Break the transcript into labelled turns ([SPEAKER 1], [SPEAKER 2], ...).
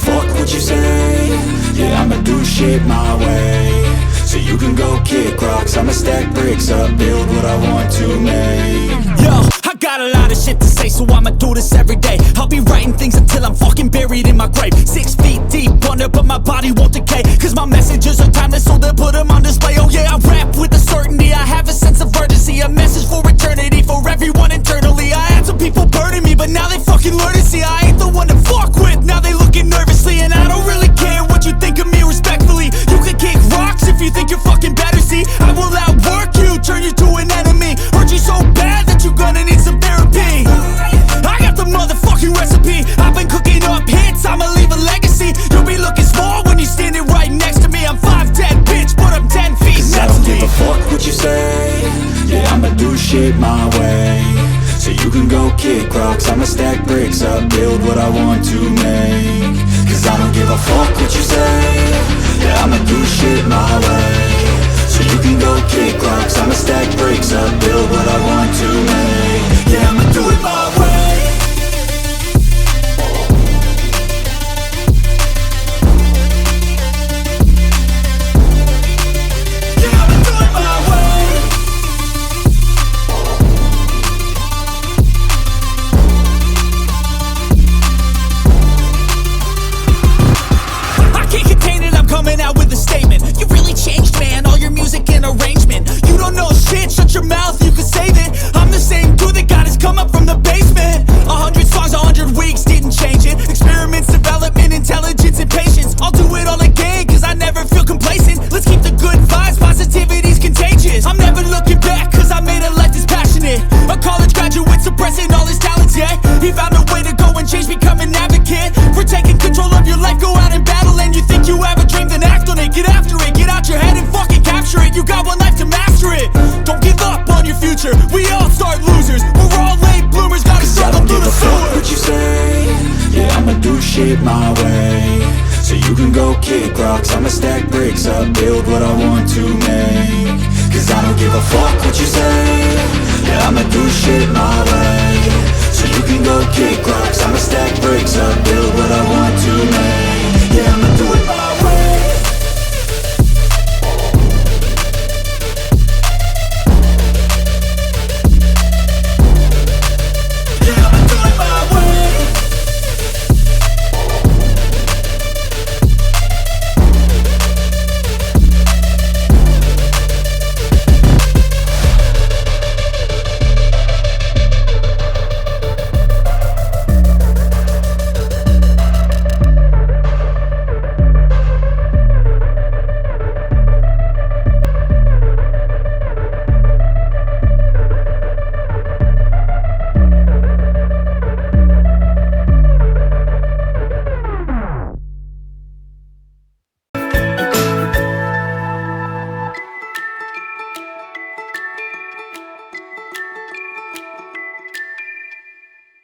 [SPEAKER 1] fuck what you say. Yeah, I'ma do shit my way. So you can go kick rocks, I'ma stack bricks up, build what I want to make.
[SPEAKER 2] Yo, I got a lot of shit to say, so I'ma do this every day. I'll be writing things until I'm fucking buried in my grave. 6 feet deep under, but my body won't decay, cause my messages are timeless, so they'll put them on display. Oh yeah, I rap with a certainty, I have a sense of urgency, a message for eternity, for everyone internally. I had some people burning me, but now they fucking learn to see I ain't the one to fuck with, now they looking nervously. And I don't really care what you think of me, respectfully. You can kick rocks if you think you're fucking better, see I will outwork you, turn you to an enemy. Hurt you so bad that you're gonna need some therapy. I got the motherfucking recipe, I've been cooking up hits, I'ma leave a legacy. You'll be looking small when you're standing right next to me. I'm 5'10", bitch, but I'm 10 feet
[SPEAKER 1] Cause I don't give a fuck what you say. Yeah, I'ma do shit my way. So you can go kick rocks, I'ma stack bricks up, build what I want to make. Cause I don't give a fuck what you say. Yeah, I'ma do shit my way. So you can go kick rocks, I'ma stack bricks up, build what I want to make. Yeah, I'ma do it my way.
[SPEAKER 2] Coming out with a statement. You really changed, man, all your music and arrangement. You don't know shit, shut your mouth, you can save it. I'm the same dude that got his come up from the basement. 100 songs, 100 weeks, didn't change it. Experiments, development, intelligence, and patience. I'll do it all again, cause I never feel complacent. Let's keep the good vibes, positivity's contagious. I'm never looking back, cause I made a life that's passionate. A college graduate suppressing all his talents, yeah. He found a way to go and change, become an advocate. For taking control of your life, go out and battle. And you think you have a dream, then act on it. Get after it, get out your head and fucking capture it. You got one life to master it. Don't give up on your future, we all start losers. We're all late bloomers, gotta struggle through the sewer.
[SPEAKER 1] What you say? Yeah, I'ma do shit my way. So you can go kick rocks, I'ma stack bricks up, build what I want to make. Cause I don't give a fuck what you say. Yeah, I'ma do shit my way. So you can go kick rocks, I'ma stack bricks up, build what I want to make.